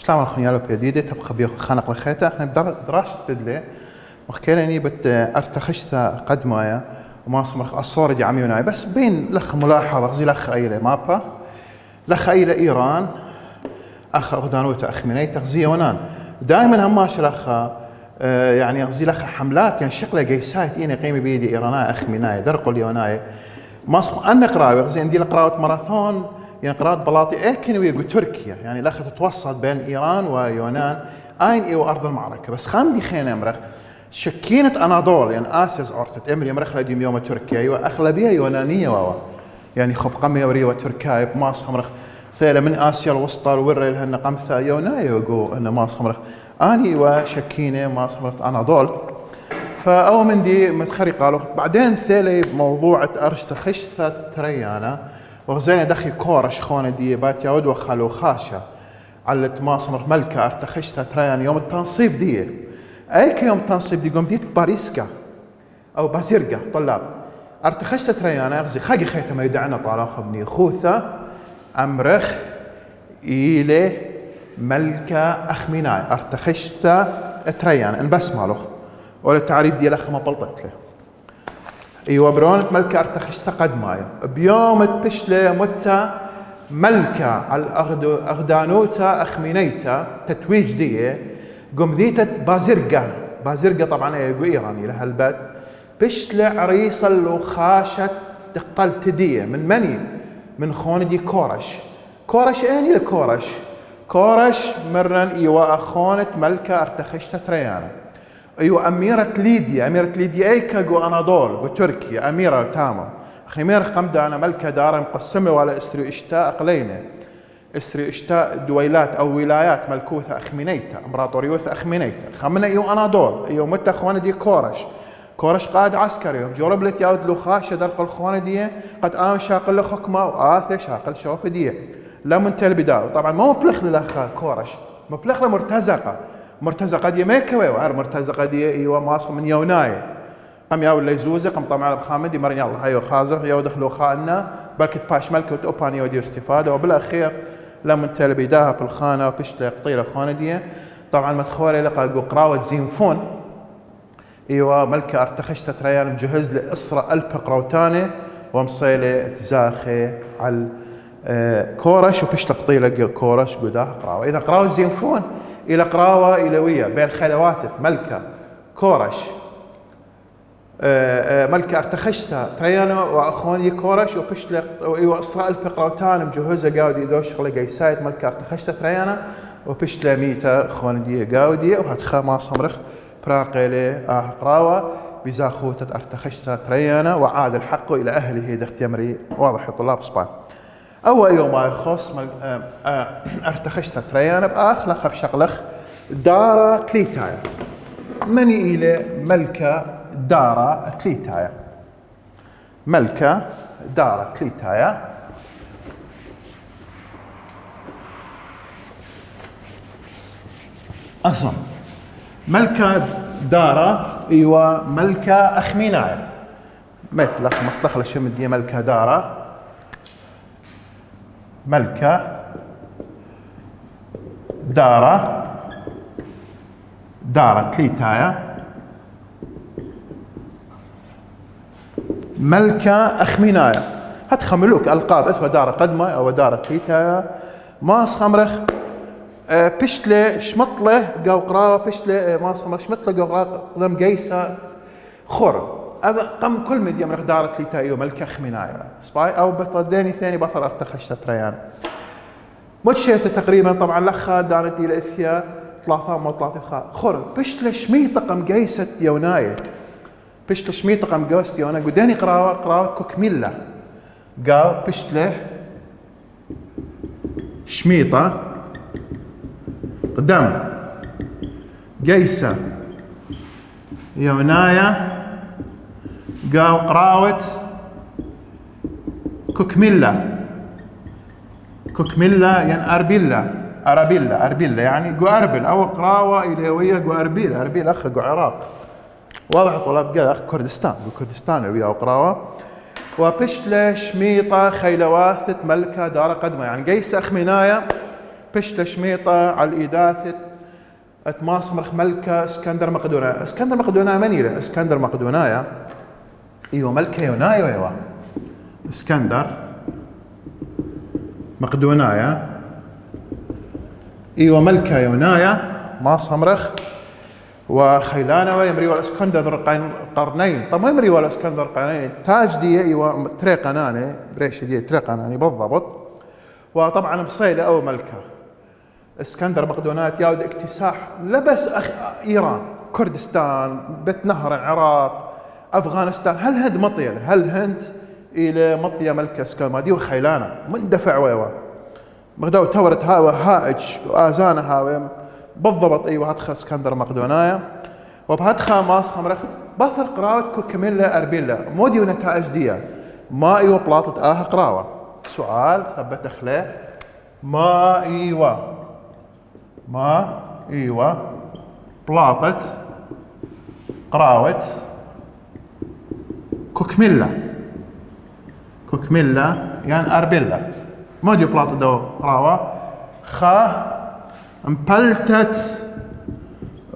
سلام عليكم يا لوب جديدة تبقى بيو خانق لخيتا احنا بدراسة بدلة مخكيلني ارتخشتا قد مايا وما صمرخ الصورة دي عميوناي بس بين لخ ملاحظة زي لخ ايلة مابا لخ ايلة ايران اخ اغدانوتا اخ منيتا زي يونان دائما هماش لخ يعني زي لخ حملات يعني شكله جيسايت إني قيمي بيدي إيراناي أخ مناي درقوا اليوناي ما صح أنا قراوي زي عندي قراءة ماراثون يعني قراءة بلاطي كانوا يقول تركيا يعني لخ تتوسط بين إيران ويونان أين إيو أرض المعركة بس خامدي خينا أمرخ شكينة أناضول يعني آسيز عرتت أمري أمرخ لديم يوم تركيا أيوة أغلبية يونانية واوا يعني خب قمي وريوة تركيا بماس خمرخ ثيلة من آسيا الوسطى وري لهن قمثة يوناي يقول إنه ماس خمرخ أني وشكينة ماس خمرخ أناضول فأول من دي متخري قالوا بعدين ثيلي موضوع أرتخشت تريانا وغزينا دخي كورش خونة دي بات يعود وخلو خاشة على تماصمر ملكة ارتخشت تريانا يوم التنصيب دي أي يوم التنصيب دي قوم ديت باريسكا أو بازيرقا طلاب ارتخشت تريانا يغزي خاقي خيتا ما يدعنا طالاخ ابني خوثة أمرخ إلي ملكة أخميناي ارتخشت تريانا ان بس مالوخ ولا التعريف دي لخ ما بلطت له ايوه برونة ملكة ارتخشت قد مايا بيوم تبشله متى ملكة على اغدانوتا اخمينيتا تتويج دي قم ذيتت بازرقة طبعا ايقو ايراني لها البد بشله عريصة لو خاشت تقتل تدية من مني من خون دي كورش اني لكورش مرن ايوه اخونة ملكة ارتخشت تريانا ايوه اميرة ليديا ايكا جو اناضول جو تركيا اميرة تامة اخني مير قمدا انا ملكة دار مقسمة ولا اسري اشتاء اقلينة اسري اشتاء دويلات او ولايات ملكوثة اخمينيتا امبراطوريوثة اخمينيتا خمنا ايوه اناضول ايوه متى اخواني دي كورش قائد عسكري يوم جورب لت ياود لو خاشة درق الخوانة دي قد آم شاقل لخكمة وآثي شاقل شوف دي لا من البداية طبعا ما مبلخ للأخ كورش مبلخ مرتزقة دي ما يكوي وعر مرتزقة دي ايوه ماصر من يوناي قام ياو اللي يزوزق قام طمع بخامد دي مرن يلا هايو خازق ياو دخلوا خاننا بركت باش ملكة اوباني ودي استفادة وبالاخير لما البداية بالخانة وبشت قطيرة خانة دي طبعا مدخولي لقى قراوة زينفون ايوه ملكة ارتخشت تريان مجهز لإسرة البقروتاني ومصيلة تزاخي على كورش وبشت قطيلة كورش قداه قراوة اذا قراوة زينفون إلى قراوة إلوية بين خلواتت ملكة كورش ملكة ارتخشتها تريانو وأخواني كورش وبشلق وإسرائيل بقراوتان مجهزة قاودي دوش خلي جيسايت ملكة ارتخشتها تريانا وبشلا ميتا أخواني دي قاودي وهتخا ما صمرخ براقيلي قراوة بزاخوتة ارتخشتها تريانا وعاد الحق إلى أهله دختيمري واضح يا طلاب صبان أول يوم ما يخص ارتخشت تريانا بآخلخ بشغلخ دارا تليتايا مني إلى ملكة دارا تليتايا ملكة دارا تليتايا أصلا ملكة دارا إيوه ملكة أخمينايا مثل مصلخ لشمد دي ملكة دارا ملكة دارة تليتايا ملكة أخمينايا هات خملوك ألقاب إثوى دارة قدمة أو دارة تليتايا ماس خمرخ بشلة شمطلة قاو قراءة بشلة ماس خمرخ شمطلة قاو قراءة قدم قيسة خور هذا قم كل مديا مرخ دارة تليتايا ملكة أخمينايا سباي أو بطرديني ثاني بطر ارتخشت تريان متشيت تقريبا طبعا لخا دانت الى اثيا 3 خور بشله شميطه قم قيست يوناي بشله شميطه قم قيست يوناي قداني قراوه كوكميلا قاو بشله شميطه قدام قيسه يونايا قاو قراوه كوكميلا يعني أربيلا يعني جو أربل أو قراوة إلهوية جو أربيل أخ جو عراق واضح طلاب قال أخ كردستان ويا قراوة وبشلة شميطة خيلواثة ملكة دار قدمة يعني قيس أخمينايا بشلة شميطة على الإيدات اتماصمرخ ملكة اسكندر مقدونايا. اسكندر مقدونايا من إله؟ اسكندر مقدونايا إيوه ملكة يونايو إيوه. اسكندر مقدونايا إيوه ملكة يونايا ماصمرخ وخيلانة يمري والاسكندر ذو القرنين. طب ما يمري والاسكندر القرنين تاج دي ايوه تري قناني بريش دي تري قناني بالضبط. وطبعا بصيلة او ملكة اسكندر مقدونات ياود اكتساح لبس ايران كردستان بيت نهر العراق افغانستان هالهند مطية هالهند الى مطية ملكة اسكندر دي وخيلانة مندفع ويوا مغدو تورت هاوى هائج وآذانة هاوى بالضبط ايوه هدخل اسكندر مقدونايا. وبهدخل ماس خمرخ بثر قراوة كملة أربيلا مودي ونتائج ديا ما ايوه بلاطة قراوة. سؤال ثبت اخلاه ما ايوه بلاطة قراوة كوكميلا يعني أربيلا مودي بلاطة دو قراوة امبلتت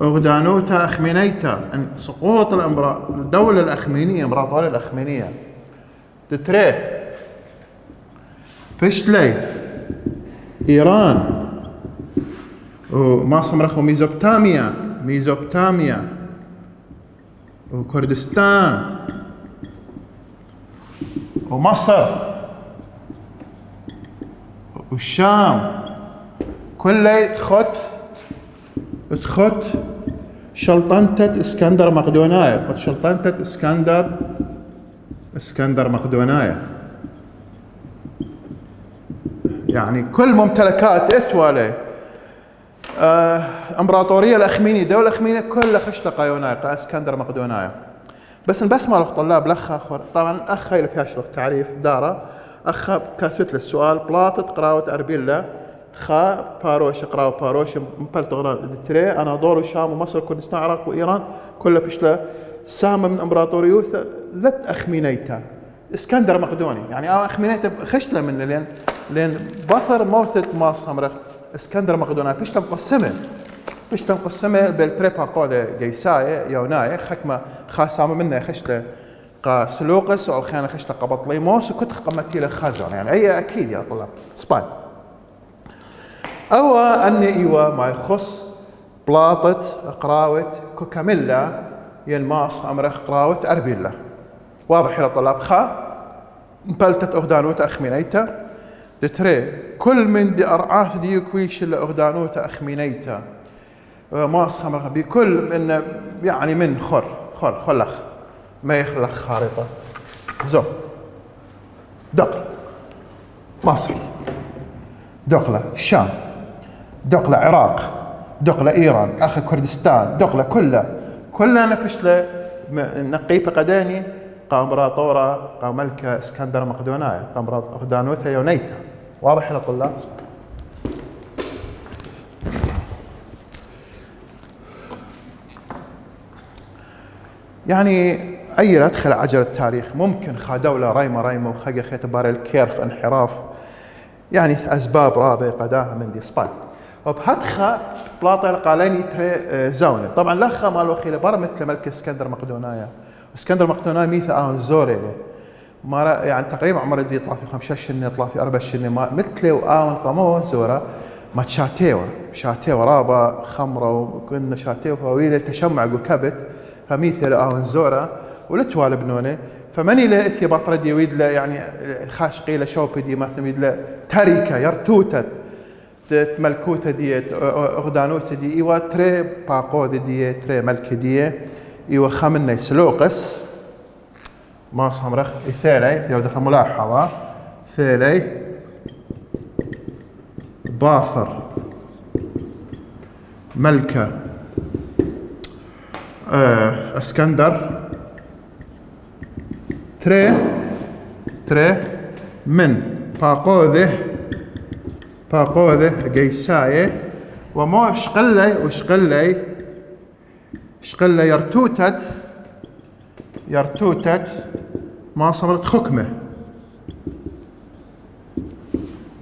أغدانوتا أخمينيتا أن سقوط الدولة الأخمينية إمبراطورية الأخمينية تتري بشلي إيران وما صمرخو ميزوبتاميا وكردستان ومصر والشام كله تخت شلطنتة اسكندر مقدونايا شلطنتة اسكندر مقدونايا يعني كل ممتلكات اتوالي امبراطورية الاخمينية دولة الاخمينية كلها خشتة قايونايا اسكندر مقدونايا. بس ما لك طلاب لخ اخر طبعا اخ يلك يشرح تعريف داره اخ كاسوت للسؤال بلاطة قراوة اربيلا خا باروش قراوة باروش مبلت غران تري اناضول وشام ومصر كردستان العراق وايران كلها بشله سهم من امبراطوريوث لت اخمينيتا اسكندر مقدوني يعني اخمينيتا خشله من لين بثر موتت ماس خمرخ اسكندر مقدوني بشله مقسمه بالتريبا قوده جيساي يوناي حكمه خاصه منه خشله قا سلوقس او خيانه خشله قبطليموس وكنت قمتي خازن يعني اي اكيد يا طلاب سباين او ان ايوه ما يخص بلاطه قراوه كوكاميلا ينماس امرخ قراوه اربيلا. واضح يا طلاب خا مبلتت اغدانوت اخمينيتا دتري كل من دي ارعاه دي كويش اللي اغدانوت اخمينيتا ماس خمرها بكل من يعني من خلخ ما يخلخ خارطة زو دقل مصر دقلة الشام دقلة عراق دقلة إيران أخي كردستان دقلة كلها نفشلة نقيبة قداني قام امبراطورة قام ملكة اسكندر مقدونايا قام أغدانوثا يونيتا. واضح يا طلاب؟ يعني أي أدخل عجلة التاريخ ممكن خا دولة ريمة وخا خيت بار الكيرف انحراف يعني أسباب رابعة قداها من دي سباين وبهدخا بلاطة القاليني تري زوني طبعا لخا مال وخيلة بار مثل ملك اسكندر مقدونايا اسكندر مقدونايا ميثا آن زوري ما يعني تقريبا عمره دي يطلع في 5 سنين يطلع في 4 سنين مثله وآون قاموه زورة ما شاتيوه رابا خمرة وكنا شاتيوه فويلة تشمع وكبت فميثل آون زورة ولتوال بنونه فمني له إثي بطردي ويد له يعني خاش قيلة شوبدي مثلا ويد له تريكة يرتوتت تملكوتة دي أغدانوتة دي إيوه تري باقودة دي تري ملكة دي إيوه خمني سلوقس ما صمرخ ثالي يودخ ملاحظة ثالي باثر ملكة اسكندر تري من باقوذه جيساية ومو شقلي يرتوتت ما صمرت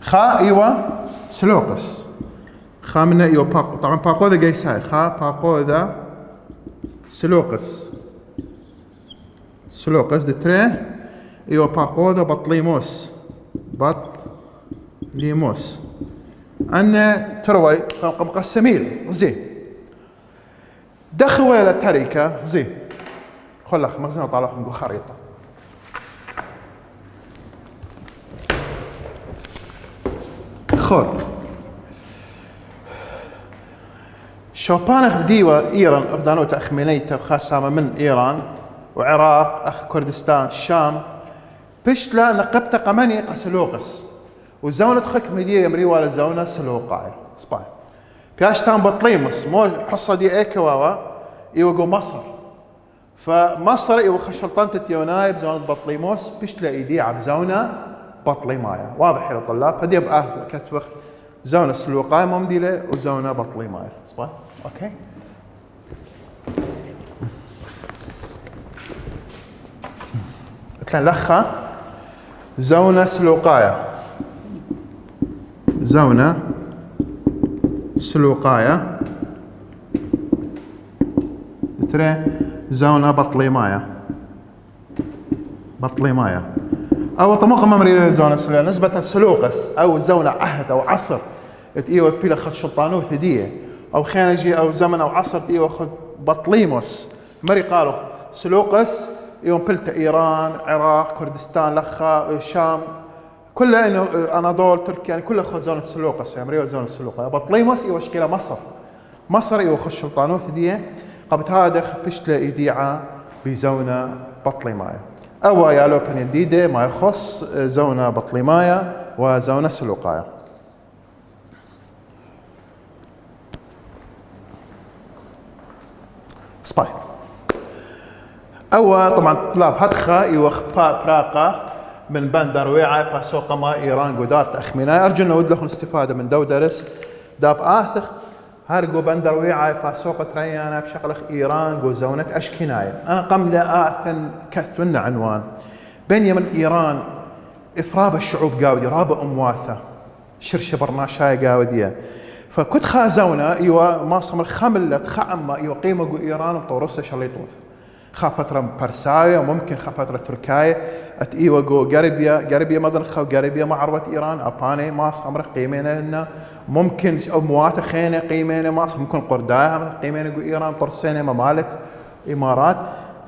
خا ايوه سلوقس خا منه ايوه طبعا باقوذا جيساي خا باقوذا سلوقس دتري ايوه باقوذا بطليموس أن تروي مقسمين زين دخوة للتركة زين خلاص مخزن طالع نقول خريطة خور شوبان خديوة إيران أخدانو تأخمينيته خاصة من إيران وعراق أخ كردستان الشام بشلا نقبت قماني قسلوقس وزونة خك مدية يمري ولا زونة سلوقاي سباي كاشتان بطليمس مو حصة دي ايكواوا يوقو مصر فمصر يو خشلطان تتيوناي بزونة بطليموس بشلا ايديع بزونة بطليمايا واضح يا طلاب هدي بآخر كتبخ زونة سلوقاي ممديلة وزونة بطليمايا سباي اوكي مثلا لخة زونة سلوقايا زونة سلوقايا ترى زونة بطليمايا أو طموق ممري زونة سلوقايا نسبة سلوقس أو زونة عهد أو عصر تيوه بيلا خد شلطانو ثدية أو خانجي أو زمن أو عصر تيوه خد بطليموس مري قالوا سلوقس يوم بلتا إيران عراق كردستان لخا الشام كلها انه اناضول تركيا يعني كلها خذ زونه سلوقس يعني مريوه زونه سلوقه بطليموس ايوه شكلها مصر ايوه خش سلطانوث دي قبت هذا بشتله ايديعه بزونه بطليمايا او يا لو بن جديده ما يخص زونه بطليمايا وزونه سلوقايا سباي او طبعا طلاب هدخه ايوه براقه من بندر ويعة باسوقة ما إيران قدار تأخميناي أرجو أن أود لكم استفادة من دو درس داب آثخ هرقو بندر ويعة باسوقة ريانا بشغلخ إيران قو زونة أشكناي أنا قم لا آثن كثونا عنوان بين يمن إيران إفراب الشعوب قاودي رابع أمواثة شرشة برناشاي قاودية فكنت خازونا إيوه ما صمر خملت خعمة إيوه قيمة قو إيران وطورسة شليطوث خا فترة بارسايا وممكن خا فترة تركيا اتيوا جو غربيا مدن خا غربيا مع عربة ايران اباني ماس امر قيمينا هنا ممكن اموات خينه قيمينا ماس ممكن قرداها قيمينا جو ايران طرسينه ممالك امارات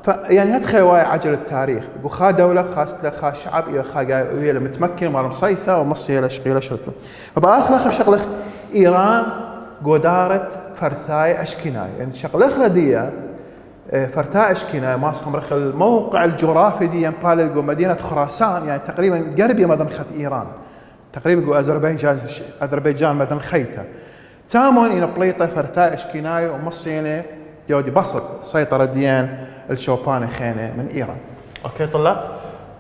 فيعني هاد خواي عجل التاريخ جو خا دولة خاصة خا شعب الى خا ويا متمكن مال مصيثة ومصي الى شقيله شرطه فباخر شغله ايران جو دارت فرثاي اشكناي يعني شغله خلديه فرتاء اشكنا ماس مرخ الموقع الجغرافي دي بالجو مدينه خراسان يعني تقريبا قربيه مدن خط ايران تقريبا جو اذربيجان مدن خيته تامون الى بليطه فرتاء اشكناي ومصينه جودي بسط سيطره ديان الشوبان خينه من ايران اوكي طلاب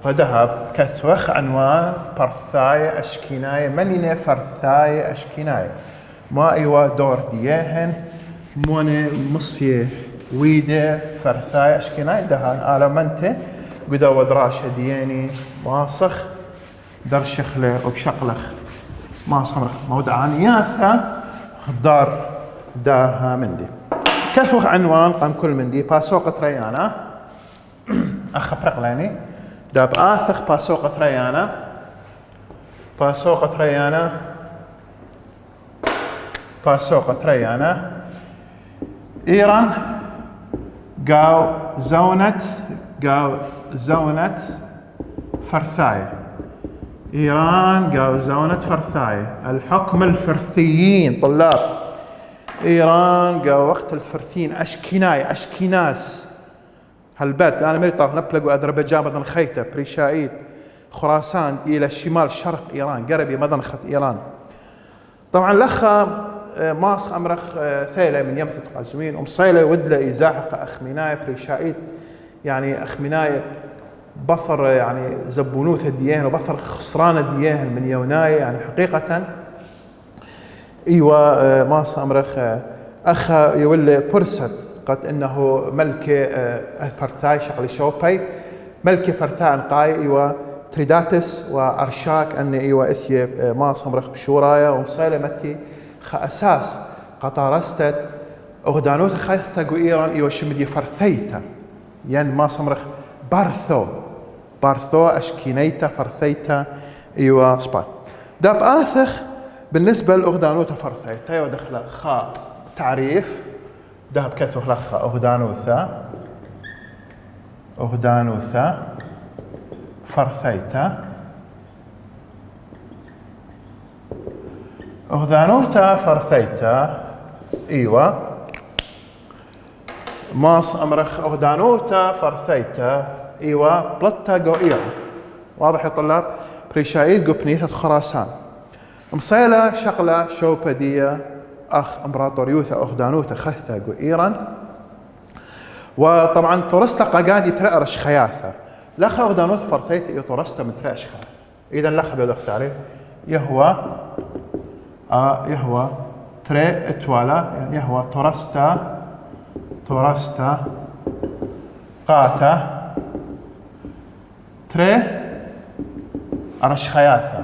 فذهب كثوخ عنوان فرثاي اشكناي منينه فرثاي اشكناي ما ايوا دور دياهن موني مصيه ويده فرثاي اشكناي دهان آلمنته قدا ودراشه دياني ماسخ درشخله وبشقلخ ماسخ مودعانياثا خدار داها مندي كثوخ عنوان قام كل مندي باسوقة ريانا اخ برقلاني داب آثخ باسوقة ريانا إيران قاو زونة فرثاي إيران قاو زونة فرثاي الحكم الفرثيين طلاب إيران قاو وقت الفرثين أشكناس هالبات أنا مريطة نبلغ أذربيجان مدن خيتة بريشايد خراسان إلى الشمال شرق إيران قربي مدن خط إيران طبعا لخا ماسخ أمرخ ثيلة من يمثل قازوين ومصيلة ودلة إزاحق أخميناي بريشايد يعني أخميناي بثر يعني زبونوث الديان وبثر خسران الديان من يوناي يعني حقيقة ايوه ماسخ أمرخ أخا يولي برست قد إنه ملكة فرتاي شغلي شوبي ملكة فرتاي انقاي ايوه تريداتس وأرشاك أن إيوة إثي ما صمرخ بشورايا ومصيلمتي أساس قطارستت أغدانوت خيثتا قوئيران إيوة شمدي فرثيتا ين ما صمرخ بارثو أشكينيتا فرثيتا إيوة سبان داب آثخ بالنسبة لأغدانوتا فرثيتا إيوة دخل خاء تعريف داب كتو خلقها أغدانوثا فرثيتا أغدانوتا فرثيتا إيوة ماص أمرخ أغدانوتا فرثيتا إيوة بلطة قوئيرا واضح يا طلاب بريشايد قبنيثة خراسان مصيلة شغلة شوبدية أخ إمبراطوريوثا أغدانوتا خثتا قوئيرا وطبعا تورستا قاقادي ترأرش خياثة لخ أغدانوثا فرثيتا إيوة تورستا من ترأش خياثة إذا لخ بيضغط عليه يهوى تري اتوالا يعني يهوى تورستا قاتا تري أرش خياثة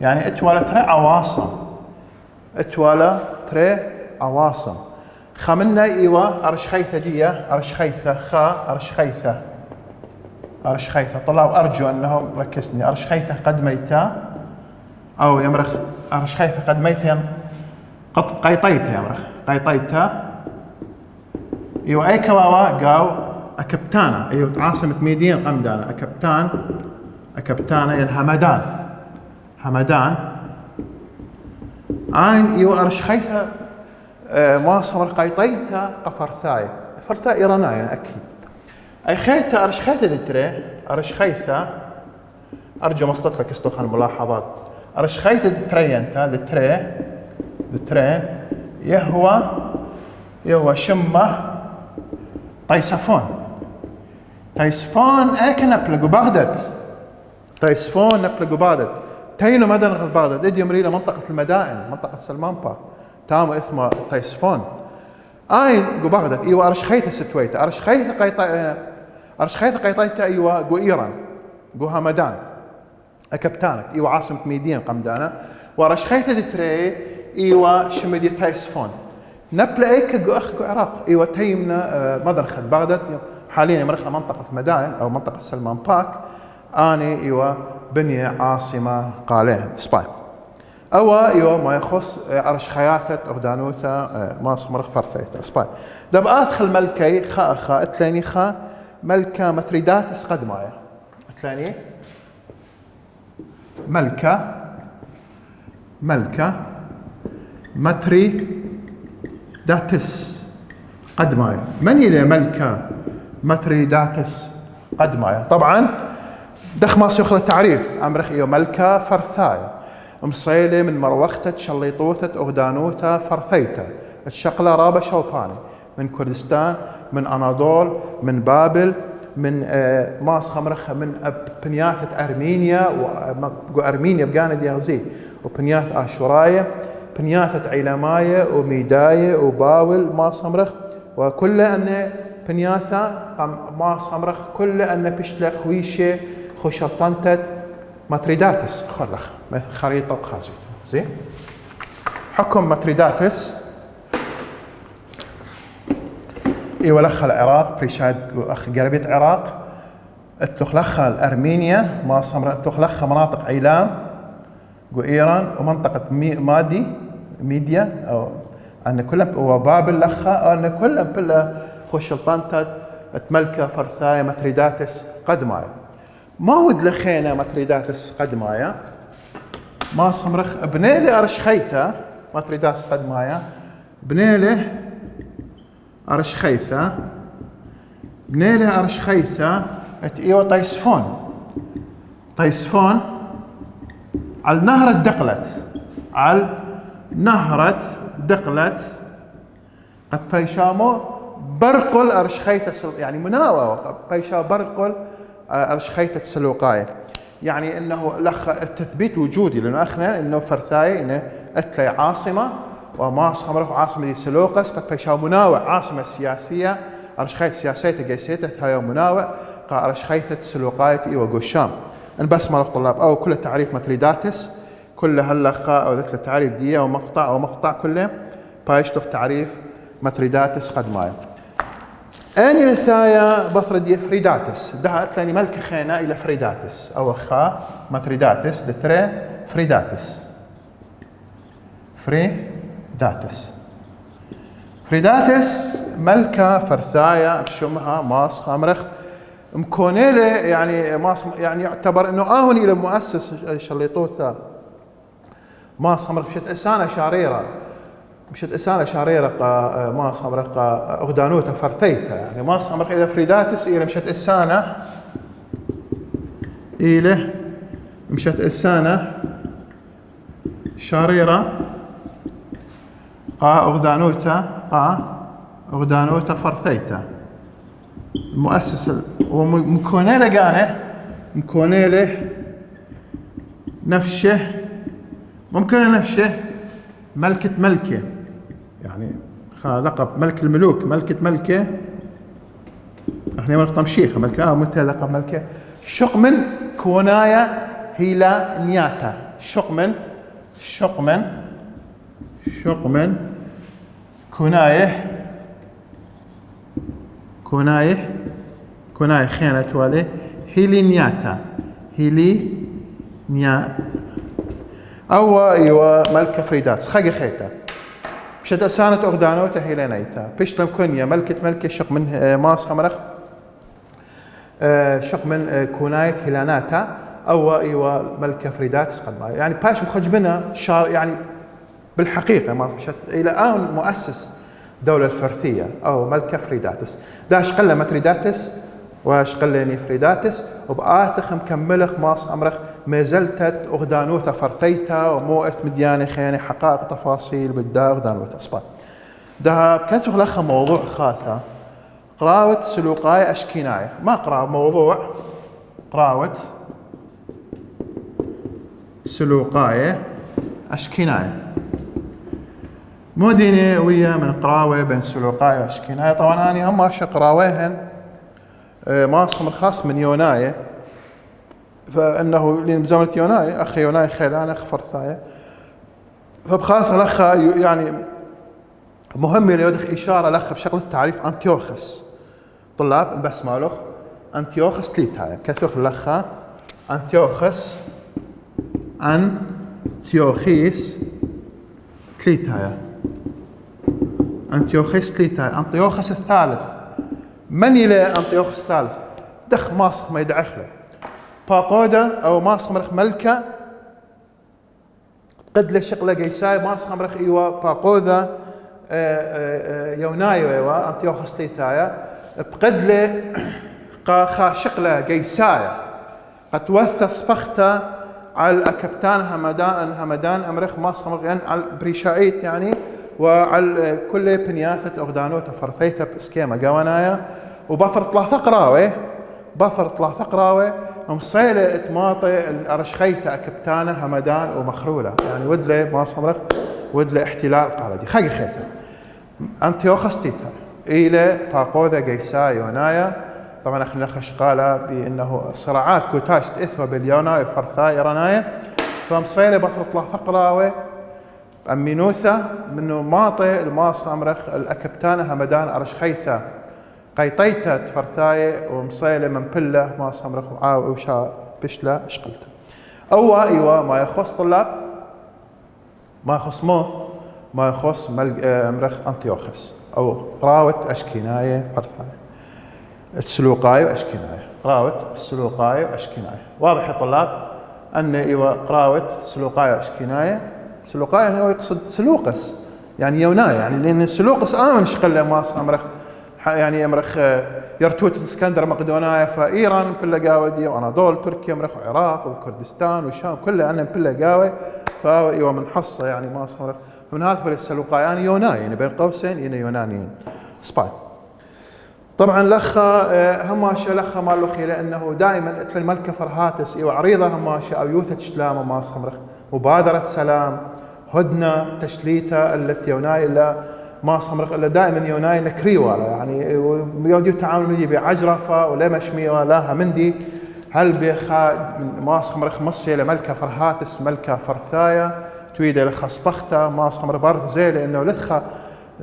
يعني اتوالا تري عواصم خمنا إيوة أرشخيثة جية أرشخيثة طلاب أرجو أنهم ركزني أرشخيثة قد ميتا أو يمرخ أرشخيثة قد ميتا قد قيطيتا يمرخ قيطيتا إيوة أي كواوا قاو أكبتانا إيوة عاصمة ميدين قمدانا أكبتانا همدان إيوة أرشخيثة ما صمر قيطيتا قفرثاي فرثاي إيرانا يعني أكيد أي خيثة أرشخيثة دتري أرشخيثة أرجو مصدت لك استوخان ملاحظات أرشخيثة دترينتا دترين يهوى شمة تيسفون أكن أبلغو بغداد تينو مدن غير بغداد إدي مريلة منطقة المدائن منطقة سلمان بارك تام اسمه تيسفون آين جو بغداد إيوة أرشخيثة ستويتا أرشخيثة قيطيتا إيوة جو إيران جو همدان أكبتانت إيوة عاصمة ميدين قمدانا وأرشخيثة دتري إيوة شمدي تيسفون نبلا إيك جو عراق إيوة تيمنا مدرخة بغداد حاليا يمرخنا منطقة المدائن أو منطقة سلمان بارك آني إيوة بنية عاصمة قالين إسبانيا أو إيوه ما يخص أرش خياثة أغدانوثا ما صمرخ فرثيتا إسبانيا دب آثخل ملكي خا اتلاني خا ملكة متريداتس قدمايا اتلاني ملكة متريداتس قدمايا من إلى ملكة متريداتس قدمايا طبعا دخ ما سيخل التعريف أمرخ إيوه ملكة فرثايا مصيلة من مروختة شليطوثة أغدانوثة فرثيتا الشقلة رابة شوباني من كردستان من أناضول من بابل من ماس خمرخة من بنياثة أرمينيا وأرمينيا بقانا ديغزي وبنياث آشورايا بنياثة عيلمايا وميدايا وباول ماس خمرخ وكل أن بنياثة ماس خمرخ كل أن بشلة خويشة خوشطنتة متريداتس خلخ خريطة خازيت زين حكم متريداتس إيوة لخ العراق بريشاد أخ قربية عراق اتلخ الأرمينيا ما صمر اتلخ مناطق عيلام جو إيران ومنطقة ميديا أو أن كلهم وبابل لخا أن كلهم بلا خوش الطنطة تملكة فرثاية متريداتس قدمايا ما ود لخينا متريداتس قدمايا ما صمرخ بنيلي أرشخيثة متريداتس قدمايا بنيلي أرشخيثة إيوة طيسفون على نهرة دقلت قد بيشامو برقل أرشخيثة يعني مناوة بيشا برقل أرشخيثة السلوقاية يعني إنه لخ التثبيت وجودي لأنه أخنا إنه فرثاي إنه أتلي عاصمة وماس خمره عاصمة دي سلوقس قد بيشا مناوة عاصمة سياسية أرشخيثة سياسية تجسيتة هاي مناوة قا أرشخيثة سلوقاية إيوة قوشام أن بس مالك طلاب أو كل تعريف متريداتس كل هاللخا أو ذكر تعريف دية أو مقطع كله بايشتوك تعريف متريداتس قد ماي أني لثايا بطردية فريداتس دعت لاني ملك خينا إلى فريداتس أو خا متريداتس دتري فريداتس ملكة فرثايا بشمها ماس خامرخ مكونيلة يعني ماس يعني يعتبر انه اهون الى مؤسس شليطوثا ماس خامرخ مشت اسانة شاريرة ماس خامرخ اغدانوتا فرثيتا يعني ماس خامرخ اذا فريداتس الى مشت اسانة شاريرة أغدانوتا فرثيتا المؤسس مكونيله نفشه ملكة يعني لقب ملك الملوك ملكة احنا مرق تمشيخة ملكة مثل لقب ملكة شقمن كونايا هيلا نياتا شقمن كوناية خيانة والي هيلي نياتا أو إيوا ملكة فريداتس خاقي خيتا مشت أسانة أغدانوتا هيلي نيتا بيشتم كونيا ملكة شق من ماس خمرخ شق من كوناية هيلاناتا أو إيوا ملكة فريداتس قد ما يعني باش مخجبنا يعني بالحقيقة ما مشت إلى آن مؤسس دولة الفرثية أو ملكة فريداتس داش قلة متريداتس واش قلني فريداتس وبآتخ مكملخ ماس أمرخ مازلتت أغدانوتا فرثيتا وموئت مدياني خياني حقائق تفاصيل بالدا أغدانوتا أصبا ده كاتوخ لخا موضوع خاثة قراوة سلوقاية أشكيناية ما قراء موضوع قراوة سلوقاية أشكيناية مو ديني ويا من قراوة بين سلوقاية وأشكيناية طبعا أنا هم قراويهن ماصم الخاص من يوناية فإنه لين بزمنة يوناية أخي يوناية خيلان أخ فرثاية فبخاصة لخا يعني مهم اللي يدخل إشارة لخا بشغلة تعريف أنتيوخس طلاب بس مالوخ أنتيوخس تليتاية كثوخ لخا أنتيوخيس تليتاية أنتيوخس الثالث من إلى أنتيوخس الثالث دخ ماسخ ما يدعخله باقودة أو ماسخ مرخ ملكة قد له شقلة قيساي ماسخ مرخ إيوا باقودة يونايو إيوا أنتيوخس تليتاية بقد له خا شقلة قيساية قد وثت صبخته على الأكبتان همدان أمرخ ماسخ مرخ يعني على بريشايت يعني وعلى كل بنياثة أغدانوتا فرثيتا بإسكيما قوانايا وبثر ثلاثة قراوة ومصيلة اتماطي الأرشخيتا أكبتانة همدان ومخرولة يعني ودلي ما صمرخ ودلي احتلال قالدي خاقي خيتا أنتيوخس تيتا إلى باقوذا قيسا يونايا طبعا أخي لخش قال بأنه صراعات كوتاش تأثوى باليونا وفرثاء رنايا فمصيلة بثر ثلاثة قراوة أمينوثا منه ماطي الماص أمرخ الأكبتانة همدان أرشخيثا قيطيتا تفرثاية ومصيلة من بلة ماص أمرخ وعاو وشا بشلة اشقلتا أو إيوا ما يخص طلاب ما يخص أمرخ أنتيوخس أو قراوة أشكيناية فرثاية السلوقاية وأشكيناية قراوة السلوقاية وأشكيناية واضح يا طلاب أن إيوا قراوة السلوقاية وأشكيناية سلوقاية يعني هو يقصد سلوقس يعني يوناي يعني لأن السلوقس آمن شقله ماس أمرخ يعني أمرخ يرتوت الإسكندر مقدونايا فإيران بلا قاودي وأناضول تركيا أمرخ وعراق وكردستان والشام كله أنهم بلا قاوي فهو إيوه من حصة يعني ماس أمرخ من هذا السلوقاية يعني يوناي يعني بين قوسين يعني يونانيين سباي طبعا لخا هماشة لخا مالوخي لأنه دائما الملكة فرهاتس إيوه عريضة هماشة أو يوثة شلامة ماس أمرخ مبادرة سلام هدنة تشليتة التي يوناي إلا ما صمرق الا دائما يوناي نكري ولا يعني يودي تعامل ملي بعجرفه ولا مشمي ولا مندي هل بخا ما صمرق مصي لملكه فرهاتس ملكه فرثايه تويد لخا صبخته ما صمر برغ زي لانه لثخه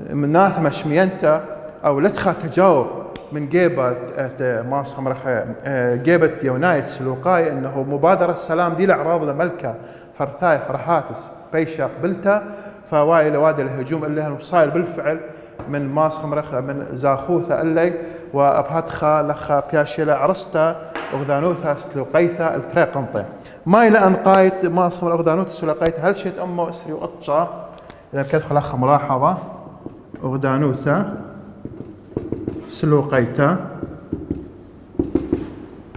من ناث مشمينته او لثخه تجاوب من جيبه ما صمرق جيبه يوناي سلوقاي انه مبادره السلام دي الاعراض لملكه فرثايه فرهاتس بيشا قبلته فوايل وادي الهجوم اللي هم صايل بالفعل من ماس خمرخ من زاخوثة اللي وابهاتخا لخا بياشيلا عرستا اغدانوثا سلوقيثا التريقنطي ما الى ان قايت ماس خمر اغدانوثا سلوقيثا هل شيت امه اسري وقطشا اذا كانت لخا ملاحظه اغدانوثا سلوقيثا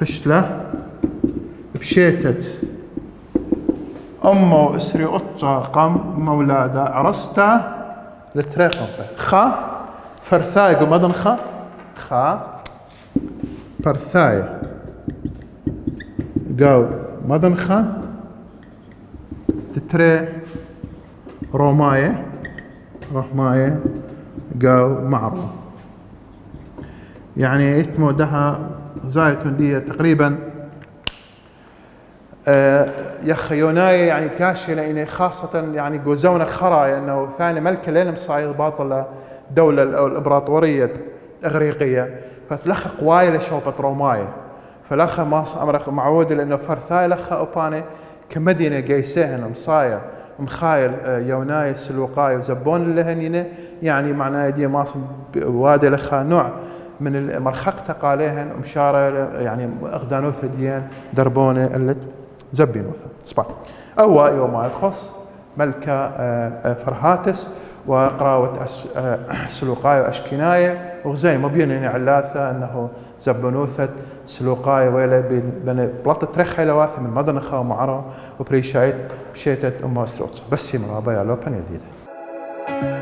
بشله بشيتت أمه إسري قطة قم مولادة عرستا لتريقنطة خا فرثاي قمدن خا فرثاي قاو مدن خا تتري روماية قاو معرو يعني إتمو دها زايتون دي تقريبا يخ يوناي يعني كاشي لأني خاصة يعني جوزونا خرايا أنه ثاني ملكة لين مصايد باطلة دولة أو الإمبراطورية الإغريقية فتلخ قواي لشوبة روماية فلخ ما أمرخ معود لأنه فرثاي لخ أوباني كمدينة جيسهن مصايا مخايل يوناي السلوقاي وزبون اللهنينة يعني معناه دي ماص وادي لخ نوع من المرخق تقاليهن مشارة يعني أغدانوث ديان دربونة اللي زبين مثلا صباح أو يوم يخص ملكة فرهاتس وقراوة سلوقاي وأشكناية وغزي مبين علاثة أنه زبنوثة سلوقاي ويلا بين بلطة ترخي لواثة من مدنخة ومعرة وبريشايت بشيتت أمه أسروتش بس يمرابا يا لوبن يديده